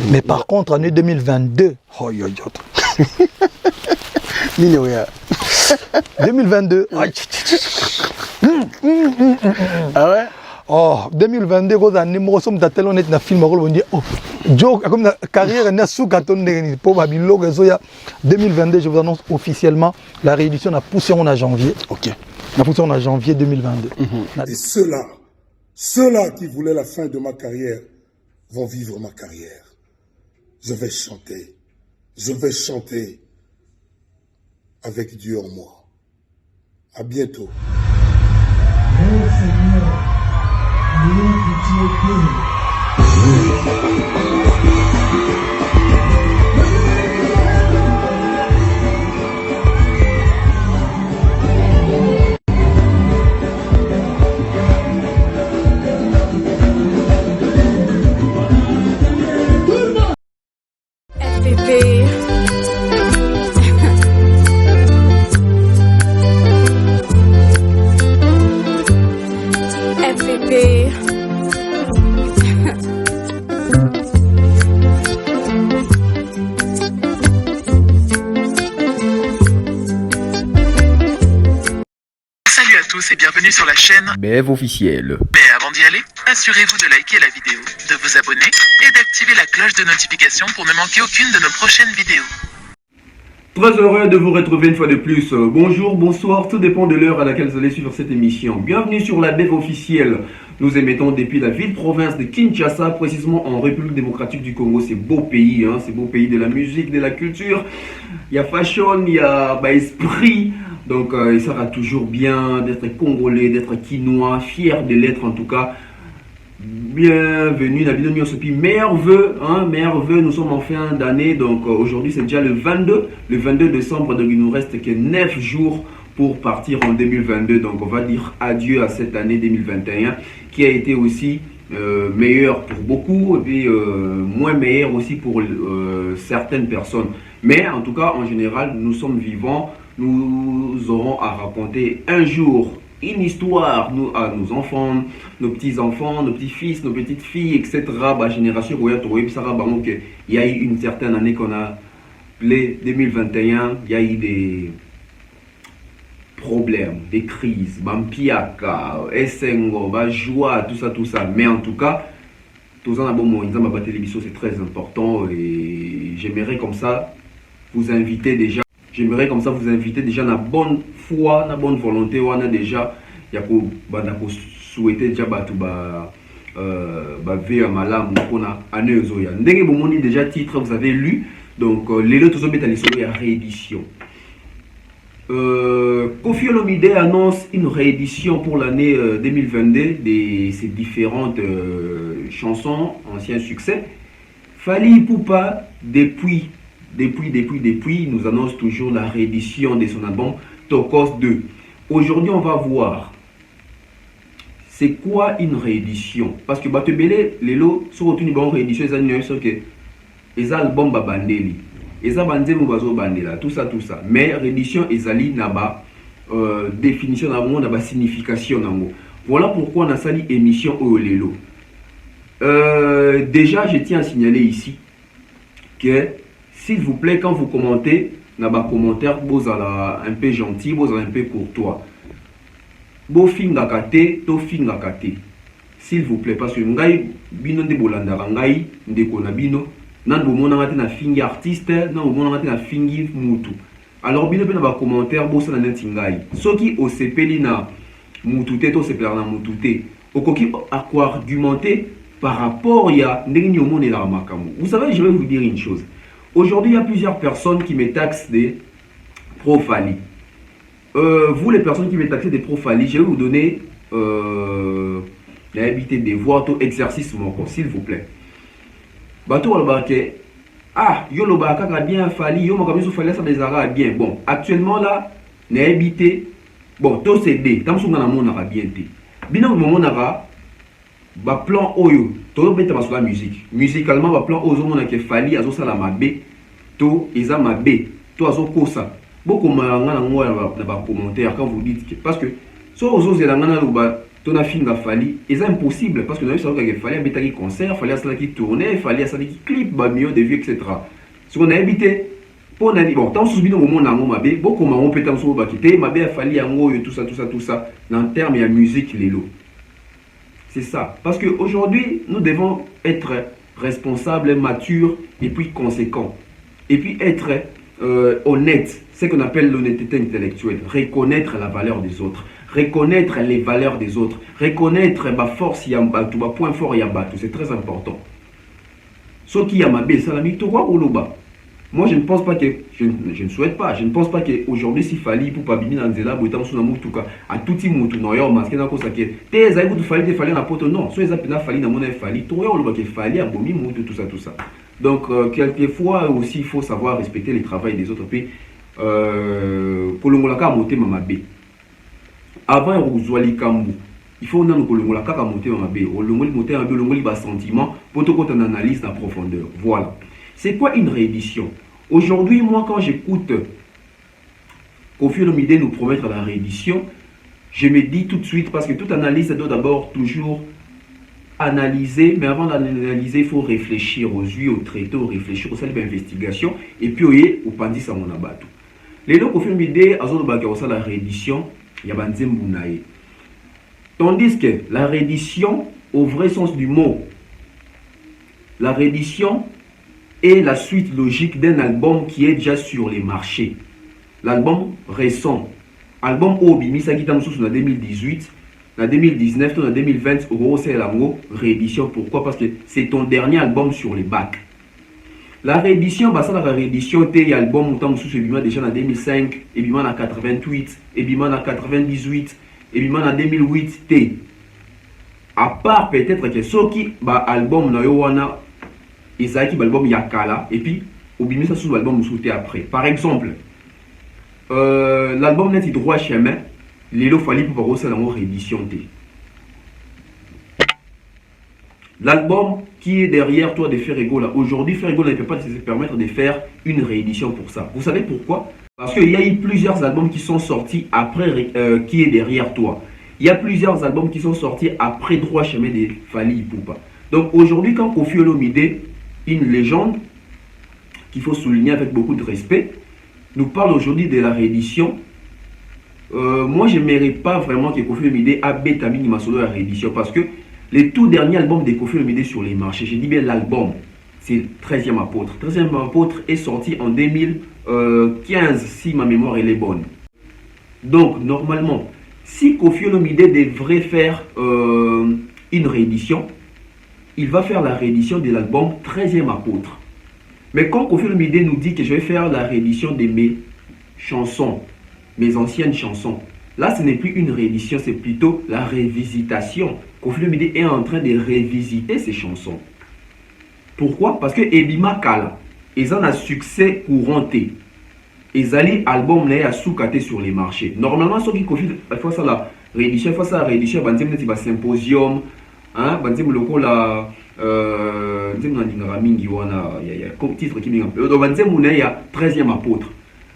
Mais par contre, année 2022, oh yo yo. 2022. Ah ouais? Oh, 2022, quand on sommes dans tel on est dans film, on dit oh, Joe, comme la carrière n'a sous carton pour Babylone, 2022, je vous annonce officiellement la réédition a poussé en janvier. Ok. La poussé en janvier 2022. Et ceux-là qui voulaient la fin de ma carrière vont vivre ma carrière. Je vais chanter avec Dieu en moi. À bientôt. Salut à tous et bienvenue sur la chaîne BF officiel. Mais avant d'y aller, assurez-vous de liker la vidéo, de vous abonner et d'activer la cloche de notification pour ne manquer aucune de nos prochaines vidéos. Très heureux de vous retrouver une fois de plus. Bonjour, bonsoir, tout dépend de l'heure à laquelle vous allez suivre cette émission. Bienvenue sur la BF officielle. Nous émettons depuis la ville-province de Kinshasa, précisément en République démocratique du Congo. C'est beau pays, hein, c'est beau pays de la musique, de la culture. Il y a fashion, il y a esprit. Donc il sera toujours bien d'être congolais, d'être quinois, fier de l'être en tout cas. Bienvenue, Nabido Nyosopi, meilleurs vœux, nous sommes en fin d'année, donc aujourd'hui c'est déjà le 22 décembre, donc il nous reste que 9 jours pour partir en 2022, donc on va dire adieu à cette année 2021 qui a été aussi meilleure pour beaucoup et puis moins meilleure aussi pour certaines personnes, mais en tout cas en général nous sommes vivants, nous aurons à raconter un jour une histoire à nos enfants, nos petits-enfants, nos petits-fils, nos petites-filles, etc. Génération, il y a eu une certaine année qu'on a appelée 2021, il y a eu des problèmes, des crises, Bampiaka, Essengo, joie, tout ça. Mais en tout cas, tout ça, ma télévision, c'est très important et j'aimerais comme ça vous inviter déjà. J'aimerais comme ça vous inviter déjà la bonne foi, la bonne volonté, on a déjà souhaité déjà malam pour la année zoya. Ndenge bomoni déjà titre vous avez lu, donc les lots sont métallisés il y a réédition. Koffi Olomide annonce une réédition pour l'année 2022 de ses différentes chansons, anciens succès. Fally Ipupa depuis nous annonce toujours la réédition de son album Tokos 2. Aujourd'hui, on va voir c'est quoi une réédition. Parce que Batebele, les lots sont retenus dans une réédition, les albums Babandeli, les albums Bazo Bandela, tout ça. Mais réédition, ezali naba définition n'a pas signification. Voilà pourquoi on a sali émission Olelo. Déjà, je tiens à signaler ici que s'il vous plaît, quand vous commentez, dans les commentaires, vous allez un peu gentil, vous allez un peu courtois. S'il vous plaît, parce que ngai bino de bolanda ngai ndeko na bino nan bomona ngati na fingi artiste nan bomona ngati na fingi mutu. Alors bino na ba commentaire bo sana neti ngai. Soki o sepeli na mutu te to sepela na mutu te. Okoki argumenter par rapport ya ndenge ni omone la makamu. Vous savez, je vais vous dire une chose. Aujourd'hui, il y a plusieurs personnes qui me taxent des pro-Fally. Vous, les personnes qui me taxent des pro-Fally, je vais vous donner l'habitude de voir tout exercice, s'il vous plaît. Bateau al-Barke, yo le Baraka bien Fally, yo makamis Fally, ça des arabes bien. Bon, actuellement là, l'habitude, bon, tout c'est des, tant que vous avez bien été. Bien au moment où plan oyo to beta basula musique musicalement ba plan ozo mona ke Fally azo sala mabe to eza mabe to azo kosa beaucoup manga na ngwa na ba commentaire quand vous dites que parce que so ozo zela ngana lo ba ton a film fali et c'est impossible parce que nous savons qu'il fallait habiter un concert, il fallait ça qui tournait, il fallait ça qui clip, bah mieux de vues, etc. Ce qu'on a habité pour n'aller bon tant sous au moment où mabé beaucoup on peut tant sous quitter mabé a fallu en haut tout ça dans termes de musique les lots. C'est ça parce que aujourd'hui nous devons être responsables, matures et puis conséquents et puis être honnête, ce qu'on appelle l'honnêteté intellectuelle, reconnaître la valeur des autres, reconnaître les valeurs des autres, reconnaître ma force, ma point fort, c'est très important. Ce qui a ma baisse, c'est la victoire ou l'oba. Moi, je ne pense pas que, je ne souhaite pas, je ne pense pas qu'aujourd'hui, s'il fallait pour pas biminer dans des labos, dans son amour, tout cas, à tout petit monde, non, il y a un masque, il y a un masque, il y a un masque, il fallait un pote, non, soit ils ont fallu dans mon fallait, tout le monde, il fallait, abomi, tout ça. Donc, quelquefois aussi, il faut savoir respecter le travail des autres pays. Kolongolaka monter mamabé. Avant Rouzouali Kambu, il faut que nous kolongolaka monter mamabé. Olongoli monter un peu, olongoli bas sentiment pour te compte en analyse en profondeur. Voilà. C'est quoi une réédition? Aujourd'hui, moi, quand j'écoute Koffi Olomide nous promettre la réédition, je me dis tout de suite, parce que toute analyse doit d'abord toujours analyser, mais avant d'analyser, il faut réfléchir aux yeux, aux traités, réfléchir aux salles d'investigation, et puis au pandis à mon abatou. Les deux Koffi Olomide, à la réédition, il y a Banzembunaye. Tandis que la réédition, au vrai sens du mot, la réédition est la suite logique d'un album qui est déjà sur les marchés. L'album récent, album Obi, Misaki Tamsous en 2018, en 2019, en 2020, c'est la réédition. Pourquoi? Parce que c'est ton dernier album sur les bacs. La réédition, bah ça la réédition, t'es album Tamsous déjà en 2005, et bien en 88, et bien en 98, et bien en 2008, t'es. À part peut-être que ce qui, bah album na yowana, Isaac l'album Yakala et puis Obimi ça sous l'album Moussouté après. Par exemple, l'album Net droit chemin, Lélo Fali pour voir ça dans la réédition T. L'album qui est derrière toi de Ferrego là, aujourd'hui Ferrego ne peut pas se permettre de faire une réédition pour ça. Vous savez pourquoi? Parce qu'il y a eu plusieurs albums qui sont sortis après qui est derrière toi. Il y a plusieurs albums qui sont sortis après droit chemin de Fali Ipupa. Donc aujourd'hui quand Koffi Olomide, une légende qu'il faut souligner avec beaucoup de respect, nous parle aujourd'hui de la réédition. Moi, je n'aimerais pas vraiment que Koffi Olomide a bétamine Masolo la réédition parce que les tout derniers albums de Koffi Olomide sur les marchés, je dis bien l'album, c'est 13e apôtre. 13e apôtre est sorti en 2015, si ma mémoire elle est bonne. Donc, normalement, si Koffi Olomide devrait faire une réédition, il va faire la réédition de l'album 13e apôtre. Mais quand Koffi Olomide nous dit que je vais faire la réédition de mes chansons, mes anciennes chansons, là ce n'est plus une réédition, c'est plutôt la révisitation. Koffi Olomide est en train de révisiter ses chansons. Pourquoi? Parce que Ebima Kala, ils ont un succès couranté. Ils ont album là à sous-caté sur les marchés. Normalement, ceux qui Koffi faut ça la réédition, faut ça la réédition, il y a un symposium. Hein, banzem loko la banzem na ndingara mingi wana ya titre qui mingi donc banzem muna ya 13e apôtre.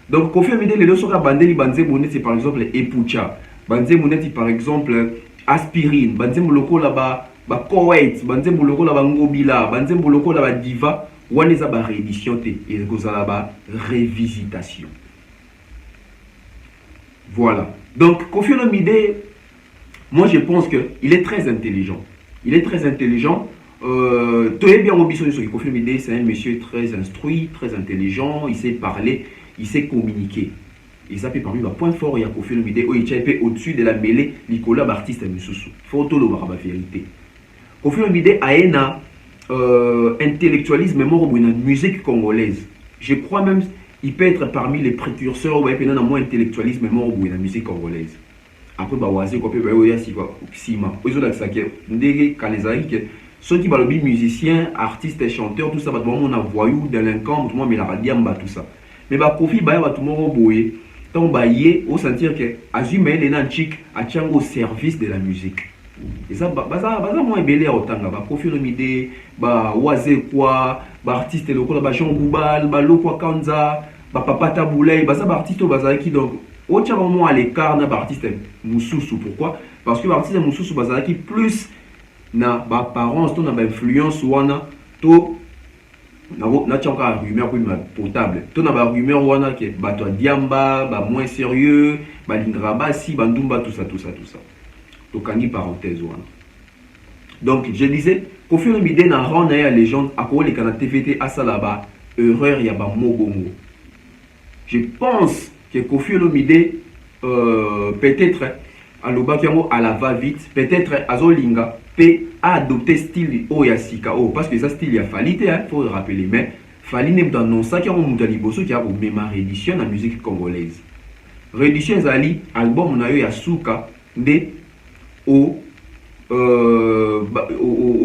Donc Koffi Olomide les deux soka bandeli banzem muna c'est par exemple Epucha, banzem muna par exemple Aspirine, banzem loko la ba Koweït, banzem loko la ba Ngobila, banzem loko la ba Diva, wana za ba réédition té et kozala ba révisitation. Voilà. Donc Koffi Olomide, moi je pense que il est très intelligent. Il est très intelligent. Tout est bien ambitionné sur Koffi Olomide, c'est un monsieur très instruit, très intelligent. Il sait parler, il sait communiquer. Et ça fait parmi les points forts. Il y a Koffi Olomide, il est au-dessus de la mêlée. Nicolas Bartiste Moussoussou. Faut tout le voir la vérité. Koffi Olomide a un intellectualisme même dans la musique congolaise. Je crois même qu'il peut être parmi les précurseurs ou un moins intellectualisme même dans la musique congolaise. Après bawazi ko pe bayo si quoi sima ozo la saké ndenge kalezaki que ceux qui balobi musiciens artistes chanteurs tout ça ba on a voyou délinquant tout moi mais la radiamba tout ça mais ba Koffi ba tout mo boye tant baye au sentir que azuma les nanchik a tiango au service de la musique et ça baza moi belé otanga ba Koffi Olomide ba waze quoi ba artiste loko ba Jean Goubal ba lokwa Kanza ba Papa Taboulay baza ba artiste baza qui donc au moment à l'écart d'un artiste Moussoussou. Pourquoi? parce que l'artiste mosusu bazalaki plus na ba parents to na ba influence wana to na tchonka rumeur pour potable to na ba rumeur wana ke bato diamba ba moins sérieux ba lindra basi ba ndumba tout ça to kangi parenthèse wana. Donc je disais Koffi Olomide na rend na légende à quoi les canaux TVT à ça là-bas erreur ya ba mogongo. Je pense que Koffi Olomide peut-être à l'obakiamo à la va-vite, peut-être azolinga peut adopter style oyasika parce que ça style ya falité il faut rappeler mais fali ne dans ça qui a mon mutaliboso qui a au même réédition la musique congolaise. Réédition zali album na yo ya suka de au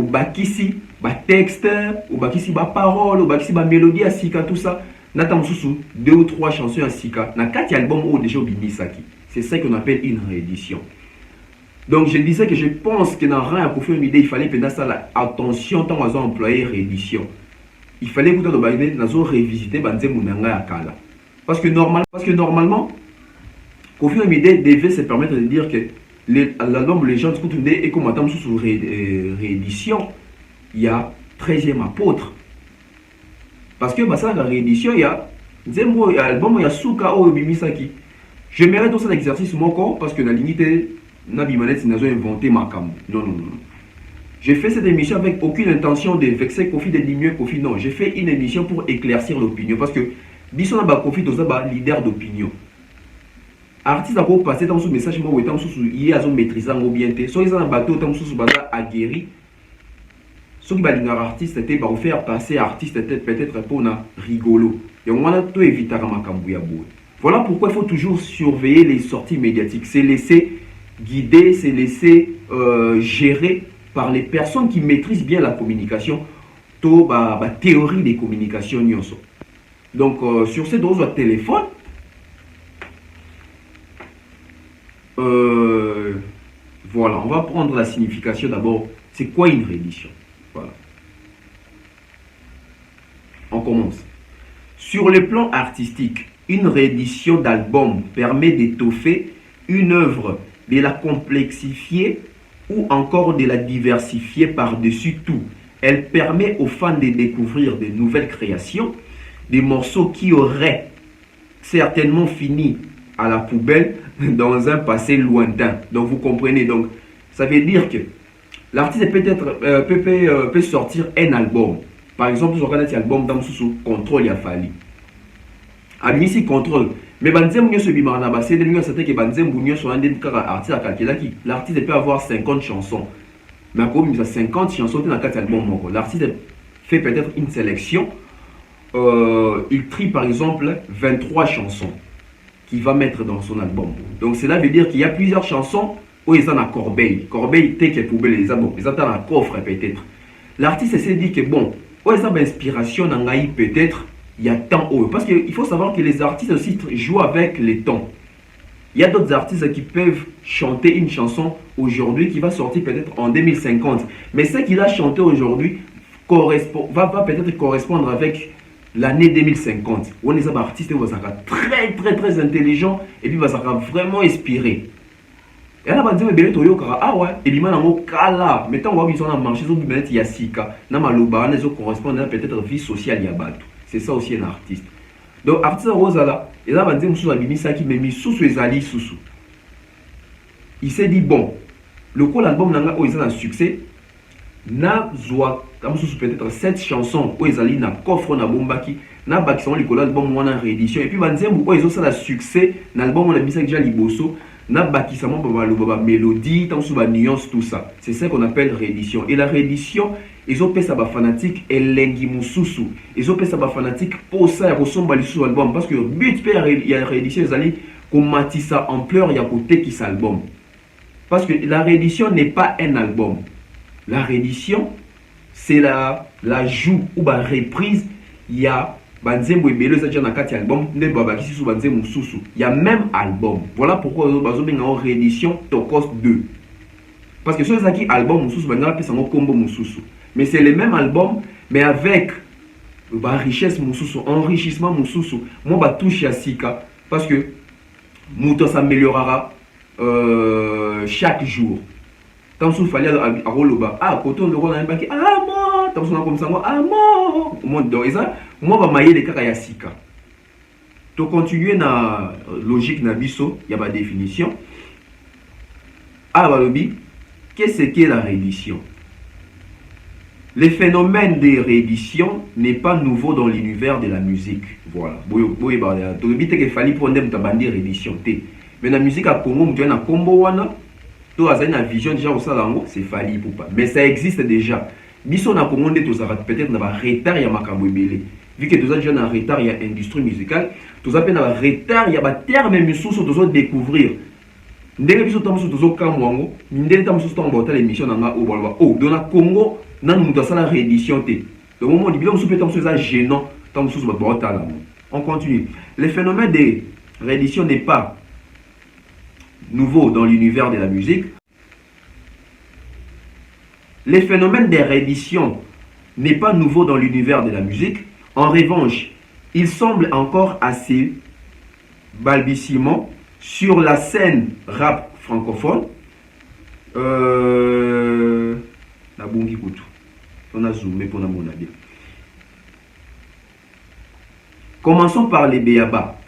bakisi ba texte au bakisi ba parole au bakisi ba mélodie à sika tout ça nata mususu 2 ou 3 chansons à sika na 4 albums au déjà bimisaki. C'est ça qu'on appelle une réédition. Donc je disais que je pense que dans rien à Koffi Olomide il fallait penser ça la attention tant à employer réédition. Il fallait que dans le nazo révisiter banzemu nanga ya kala. Parce que normalement Koffi Olomide devait se permettre de dire que l'album Les gens écoutent et comme attend sous réédition, il y a 13e apôtre. Parce que ça la réédition il y a Zembo album il y a Suka o bimisaki. J'aimerais tout cet exercice mon corps parce que la limite Nabimanet n'a pas inventé ma cam. Non. J'ai fait cette émission avec aucune intention de vexer Koffi, de diminuer Koffi. Non, j'ai fait une émission pour éclaircir l'opinion parce que Bisson a Koffi tout ça leader d'opinion. Artiste a quoi passer dans ce message moi ou étant sous hier à son maîtrisant ou bien soit ils ont un bateau tant sous baza aguerri. Ce qui va dire artiste était pour faire passer artiste était peut-être pour na rigolo. Et on a tout éviter à Makambuya boue. Voilà pourquoi il faut toujours surveiller les sorties médiatiques. C'est laisser guider, c'est laisser gérer par les personnes qui maîtrisent bien la communication, la théorie des communications. Donc, sur ces doses de téléphone, voilà, on va prendre la signification d'abord. C'est quoi une réédition? Voilà. On commence. Sur le plan artistique, une réédition d'album permet d'étoffer une œuvre, de la complexifier ou encore de la diversifier par-dessus tout. Elle permet aux fans de découvrir de nouvelles créations, des morceaux qui auraient certainement fini à la poubelle dans un passé lointain. Donc vous comprenez, donc ça veut dire que l'artiste peut sortir un album. Par exemple, je regarde cet album dans sous contrôle il a fallu. Admisi contrôle. Mais banzem nyo se bimana ba c'est de nyo c'était que banzem bunyo sur un artiste à calculer qui l'artiste peut avoir 50 chansons. Mais comme il a 50 chansons dans 4 albums moko. L'artiste fait peut-être une sélection il trie par exemple 23 chansons qu'il va mettre dans son album. Donc cela veut dire qu'il y a plusieurs chansons où ils ont à corbeille. Corbeille t'es que poubelle les albums, ils ont un coffre peut-être. L'artiste s'est dit que bon, où ils ont inspiration dans peut-être il y a tant haut. Parce qu'il faut savoir que les artistes aussi jouent avec les temps. Il y a d'autres artistes qui peuvent chanter une chanson aujourd'hui qui va sortir peut-être en 2050. Mais ce qu'il a chanté aujourd'hui va peut-être correspondre avec l'année 2050. On est un artiste qui va très intelligent et puis va vraiment inspiré. Et là, on va dire ah ouais, et bien on kala. Maintenant, on va dire on marché sur du il y a sika. Na maloba, on correspond peut-être vie sociale ya batu. C'est ça aussi un artiste. Donc, artiste Rosala, et là, on va dire que mais sous ezali sous. Il s'est dit, bon, le coup, l'album n'a pas un succès. Na zoa, peut-être 7 chansons, où ezali na coffre na bombaki, na bakison l'album ou en réédition. Et puis, on va dire, ils ont ça succès, l'album on a mis ça déjà liboso. Na bakisamo baba mélodie, tant sous nuance tout ça. C'est ça qu'on appelle réédition. Et la réédition, ils ont fait ça fanatique et lengi mususu. Ils ont fait ça fanatique pour ça ressemble sur album parce que le but il y a réédition ils allaient comme matissa ampleur il y a côté qui s'album. Parce que la réédition n'est pas un album. La réédition c'est l'ajout ou la reprise il y a banzembo ebele za na kati album nde babaki sous banzembo mususu. Il y a même album. Voilà pourquoi bazo benga en réédition Tokos 2. Parce que ceux qui album mususu banga pesa ngo combo mususu. Mais c'est le même album mais avec richesse mususu, enrichissement mususu. Moi ba touche ya sika parce que muto s'améliorera chaque jour. Tant qu'il fallait à Roloba, ah, quand on le rôle, on a ah, moi, tant qu'on a comme ça, ah, moi, donc, moi, va mailler les kakayasika. Pour continuer na logique na biso, il y a ma définition. Ah, Balobi, qu'est-ce qu'est la réédition? Le phénomène de réédition n'est pas nouveau dans l'univers de la musique. Voilà. Le but est qu'il fallait pour une réédition. Mais la musique à Congo, tu as un combo, tu as une vision déjà au salon, c'est fallu pour pas. Mais ça existe déjà. Biso na Congo, peut-être dans un retard, il y a Makambo Belé. Vu que tu as déjà un retard, il y a industrie musicale, tu as un retard, il y a des termes et sous tu dois découvrir. Ndenge biso tamusu tozo kamwango, ndenge tamusu tomba l'émission nanga au bolwa. Oh, dans la Congo, nan muta sala réédition té. Le moment où bilan soupe tamusu ça gênant, tamusu ba bota là. On continue. Le phénomène de réédition n'est pas nouveau dans l'univers de la musique. Le phénomène de réédition n'est pas nouveau dans l'univers de la musique. En revanche, il semble encore assez balbutiement sur la scène rap francophone. La bongi kutu. On a zoomé pour la monnaie. Commençons par les béaba.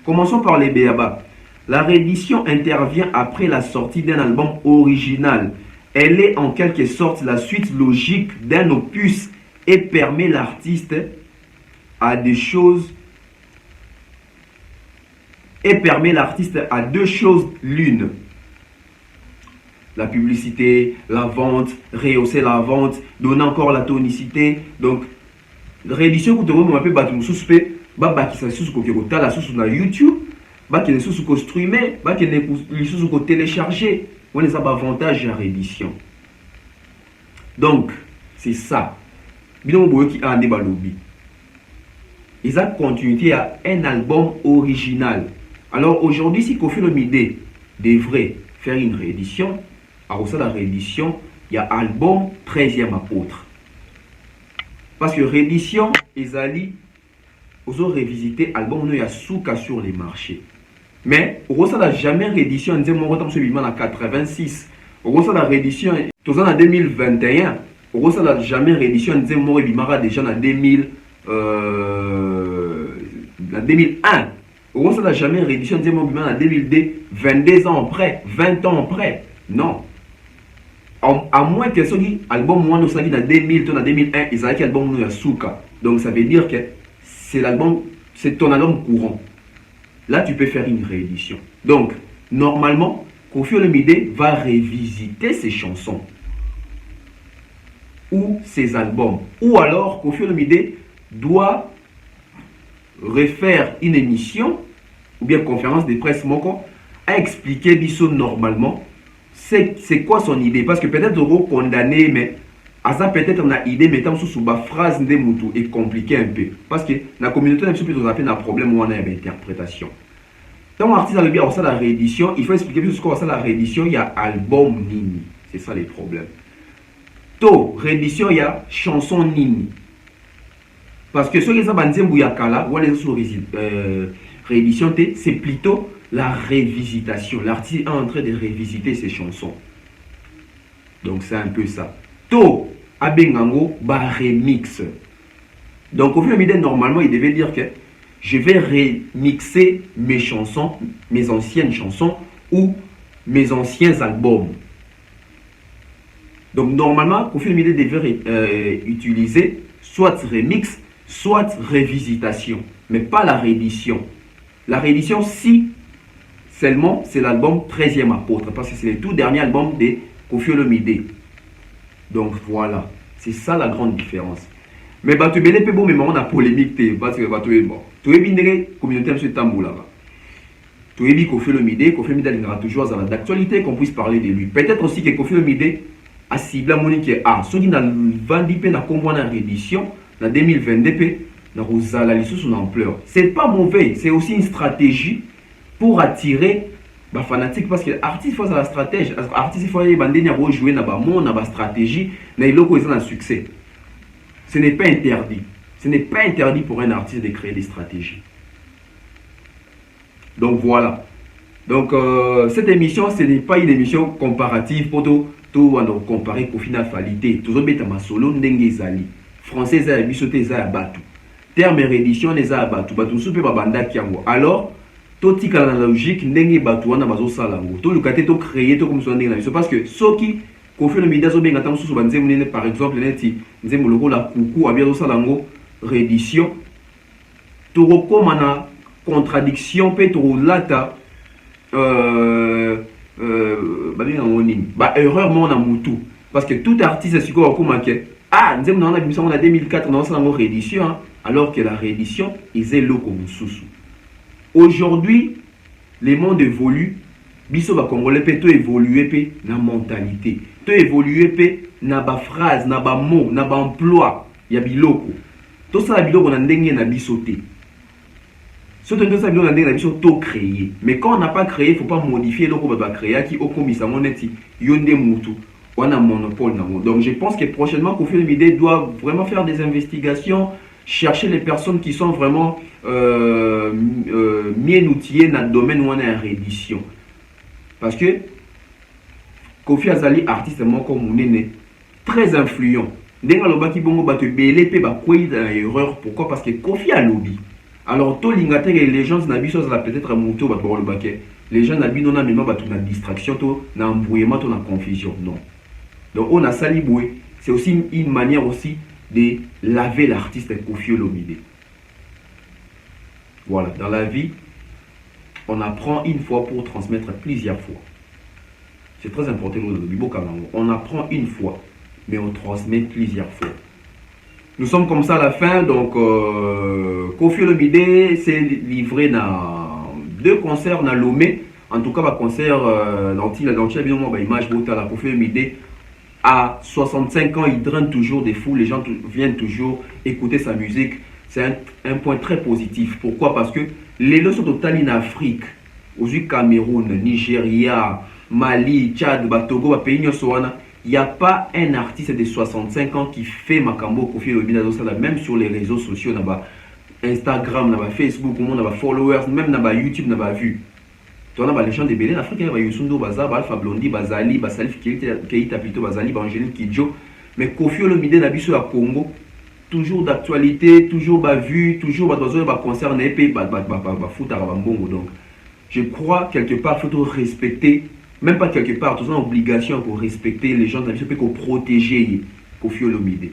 Commençons par les béaba. La réédition intervient après la sortie d'un album original. Elle est en quelque sorte la suite logique d'un opus et permet l'artiste à des choses à deux choses l'une. La publicité, la vente, rehausser la vente, donner encore la tonicité. Donc, réédition que tu vois, peu battu suspect, bah qui s'est sous la sous la YouTube, bah qui est sous streamer, bah qui est sous télécharger. On les a avantage à réédition. Donc, c'est ça. Bidon boyo qui a un débat lobby. Ils ont continuité à un album original. Alors aujourd'hui, si Koffi Olomide devrait faire une réédition, à la réédition, il y a album 13e apôtre. Parce que réédition, ils ont révisité album, il y a souka sur les marchés. Mais au Rosa n'a jamais réédition, on dit mon retour sur en 86. Au Rosa la réédition, tout ça en 2021. Au Rosa n'a jamais réédition, on dit mon Bimara déjà en 2001. Au Rosa n'a jamais réédition, on dit mon Bimara en 2002, 22 ans après, 20 ans après. Non. À moins que ce album moi nous en 2000, en 2001, ils avaient album nous Yasuka. Donc ça veut dire que c'est l'album, c'est ton album courant. Là, tu peux faire une réédition. Donc, normalement, Koffi Olomide va révisiter ses chansons ou ses albums. Ou alors, Koffi Olomide doit refaire une émission ou bien conférence de presse moko à expliquer biso normalement c'est quoi son idée. Parce que peut-être on va condamner, mais à ça peut-être on a idée, mais tant sous la phrase de Moutou est compliqué un peu. Parce que la communauté n'a pas un problème où on a une interprétation. Quand l'artiste a le bien la réédition, il faut expliquer plus ce qu'on va la réédition, il y a album Nini. C'est ça les problèmes. To réédition, il y a chanson Nini. Parce que ce qui est bandé Bouyakala, ou les autres réédition, c'est plutôt la révisitation. L'artiste est en train de révisiter ses chansons. Donc c'est un peu ça. To Abengango, ba remix. Donc au fur et à mesure, normalement, il devait dire que je vais remixer mes chansons, mes anciennes chansons ou mes anciens albums. Donc normalement, Koffi Olomide devait utiliser soit remix, soit révisitation, mais pas la réédition. La réédition, si seulement c'est l'album 13e apôtre, parce que c'est le tout dernier album de Koffi Olomide. Donc voilà, c'est ça la grande différence. Mais tu es bon, mais on a polémique, parce que tu es bon. Tu es bien communauté M. Tamboula. Tu es bien Koffi Olomide, Koffi Olomide aura toujours d'actualité qu'on puisse parler de lui. Peut-être aussi que Koffi Olomide a ciblé Monique A. Ceux qui n'ont vendu pas na combo na réédition, en 2022, na rozala son ampleur. C'est pas mauvais, c'est aussi une stratégie pour attirer les fanatiques, parce que l'artiste face à la stratégie, l'artiste il faut jouer na ba monde, na ba stratégie, na iloko ils ont un succès. Ce n'est pas interdit. Ce n'est pas interdit pour un artiste de créer des stratégies. Donc voilà. Donc cette émission, ce n'est pas une émission comparative pour tout comparer Kofi na Falite. Tout le monde solo ndenge zali. Français za bisote za batu. Terme réédition les za batu. Batu soupe ba banda kiango. Alors tout tika la logique ndenge batu wana bazo salango. Tout le côté to créer to comme so ndenge na biso parce que soki Kofi le midazo benga tam susu banze munene par exemple neti nzembo loko la kuku abiazo salango réédition. To rekomana contradiction pe to lata erreur mon amutu parce que tout artiste c'est quoi comme on a 2004 on a une réédition hein, alors que la réédition est loco mususu. Aujourd'hui le monde évolue biso ba congolais peut évoluer pe na mentalité to évoluer pe na ba phrase na ba mot na ba emploi ya biloko to ça biloko na ndenge na bisoté. Surtout que ça vient de créer. Mais quand on n'a pas créé, il ne faut pas modifier le qu'on va créer qui au commissariat moneti yonde mutu. On a un monopole. Donc je pense que prochainement Kofi Olomide doit vraiment faire des investigations, chercher les personnes qui sont vraiment bien outillées dans le domaine où on a une réédition. Parce que Kofi Azali artiste comme Mounene très influent. Denga loba ki bongo ba te belé pe ba kwei dans erreur. Pourquoi? Parce que Kofi a lobby. Alors, tout l'ingate et les gens n'ont peut-être monté au le baquet. Les gens n'ont pas de distraction, de embrouillement, de confusion. Non. Donc, on a saliboué. C'est aussi une manière aussi de laver l'artiste Kofi Olomide. Voilà. Dans la vie, on apprend une fois pour transmettre plusieurs fois. C'est très important. On apprend une fois, mais on transmet plusieurs fois. Nous sommes comme ça à la fin, donc Kofi Olomide s'est livré dans 2 concerts dans Lomé. En tout cas, le concert dans l'image la Kofi Olomide à 65 ans, il draine toujours des fous, les gens viennent toujours écouter sa musique. C'est un point très positif. Pourquoi? Parce que les leçons totales en Afrique, aux Cameroun, Nigeria, Mali, Tchad, Togo, pays il n'y a pas un artiste de 65 ans qui fait Makambo Kofi Olomide, même sur les réseaux sociaux, Instagram, Facebook, followers, même YouTube, vu. Tu as les gens de Belén, Afrique, Yusundo Baza, Alpha Blondie, Bazali, Salif Keita, plutôt Bazali, Angéline Kidjo. Mais Kofi Olomide n'a vu sur la Congo, toujours d'actualité, toujours vu, toujours concert, foot à Rabambongo. Donc, je crois quelque part, il faut respecter. Même pas quelque part, tout ça obligation pour respecter les gens, pour protéger Kofi Olomide.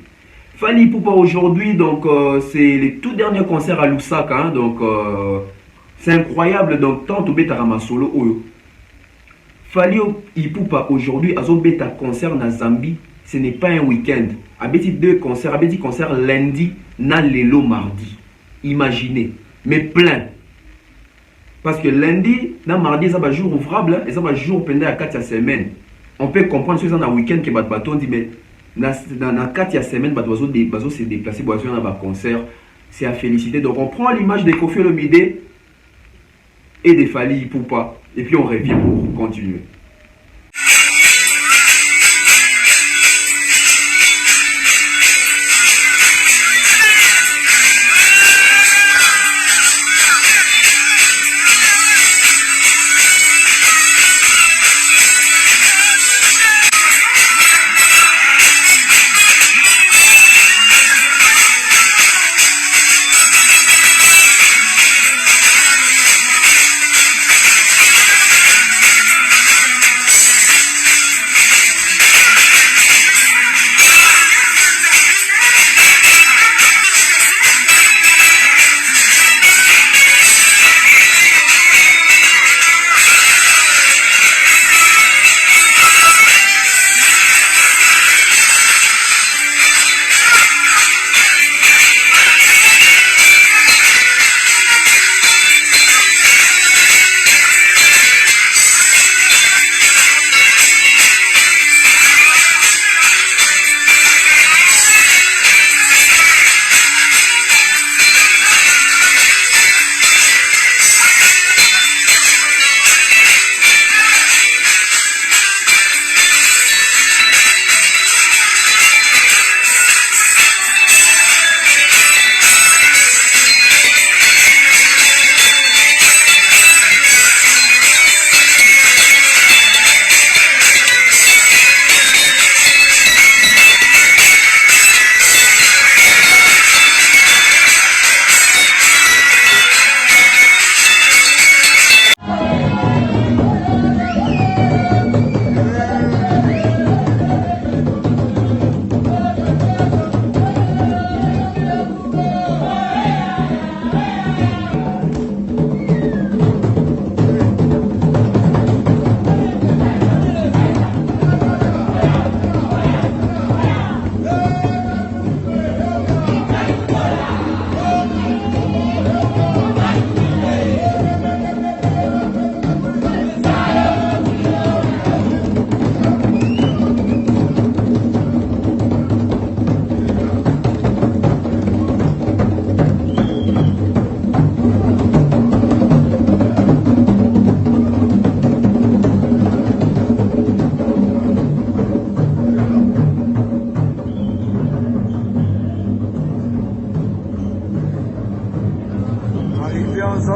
Fally Ipupa aujourd'hui, donc c'est le tout dernier concert à Lusaka, hein, donc c'est incroyable. Donc tant de bêta ramasolo oyo. Fally Ipupa aujourd'hui, à bêta concert na Zambie, ce n'est pas un week-end. Abeti 2 concerts, abeti concert lundi, na lelo mardi. Imaginez, mais plein. Parce que lundi, dans mardi, ça va jour ouvrable, et ça va jour pendant 4 semaines. On peut comprendre que c'est un week-end que on dit, mais dans 4 semaines, bateau se déplacer pour aller dans un concert. C'est à féliciter. Donc on prend l'image de Kofi Olomide et de Fally Ipupa, et puis on revient pour continuer.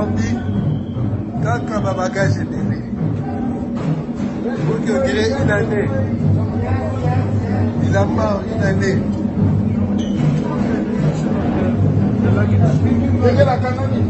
Bambi, kaka ba bagage ebele. Ok, on dirait une année. Il a marre une année. La canonne.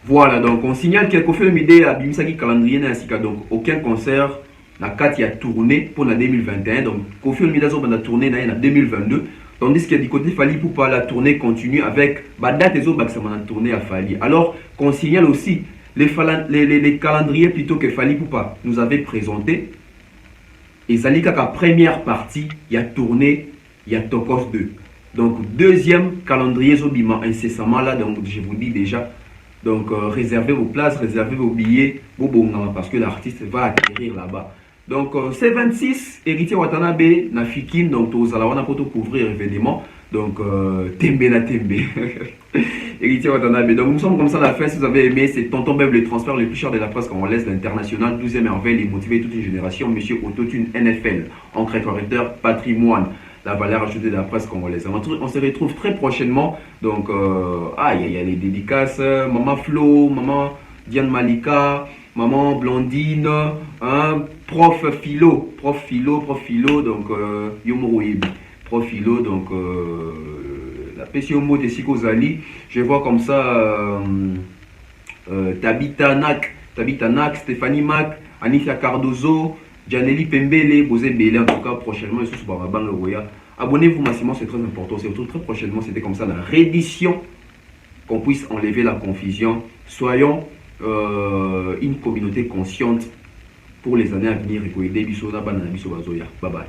Voilà, donc on signale qu'il y a Koffi Olomide à Bimisaki calendrier donc aucun concert na kati a tourné pour la 2021. Donc Koffi Olomide a tourné na 2022. Tandis que du côté Fally Ipupa, la tournée continue avec date et autres tournée à Fally. Alors qu'on signale aussi les calendriers plutôt que Fally Ipupa nous avait présenté. Et Zalika la première partie, il y a tourné, il y a Tokos 2. Donc deuxième calendrier Zobima incessamment là, donc je vous dis déjà. Donc réservez vos places, réservez vos billets, parce que l'artiste va atterrir là-bas. Donc c'est 26, Héritier Watanabe, Nafikin, donc tous allons pour couvrir l'événement. Donc Tembe la Tembe, Héritier Watanabe. Donc nous sommes comme ça à la fin. Si vous avez aimé, c'est Tonton Beb, le transfert le plus cher de la presse congolaise, l'international, 12e merveille, et motiver toute une génération, Monsieur Autotune NFL, ancré correcteur, patrimoine. La valeur ajoutée de la presse congolaise. On se retrouve très prochainement. Donc, il y a les dédicaces. Maman Flo, Maman Diane Malika, Maman Blondine, Prof Philo. Donc, Yomorouib. Prof Philo, donc, la PCO mot de Sikozali. Je vois comme ça Tabitha Nak, Stéphanie Mac, Anifia Cardozo, Janely Pembele, Bosé Bélé, en tout cas prochainement, abonnez-vous massivement, c'est très important. C'est très prochainement, c'était comme ça la réédition, qu'on puisse enlever la confusion. Soyons une communauté consciente pour les années à venir. Bye bye.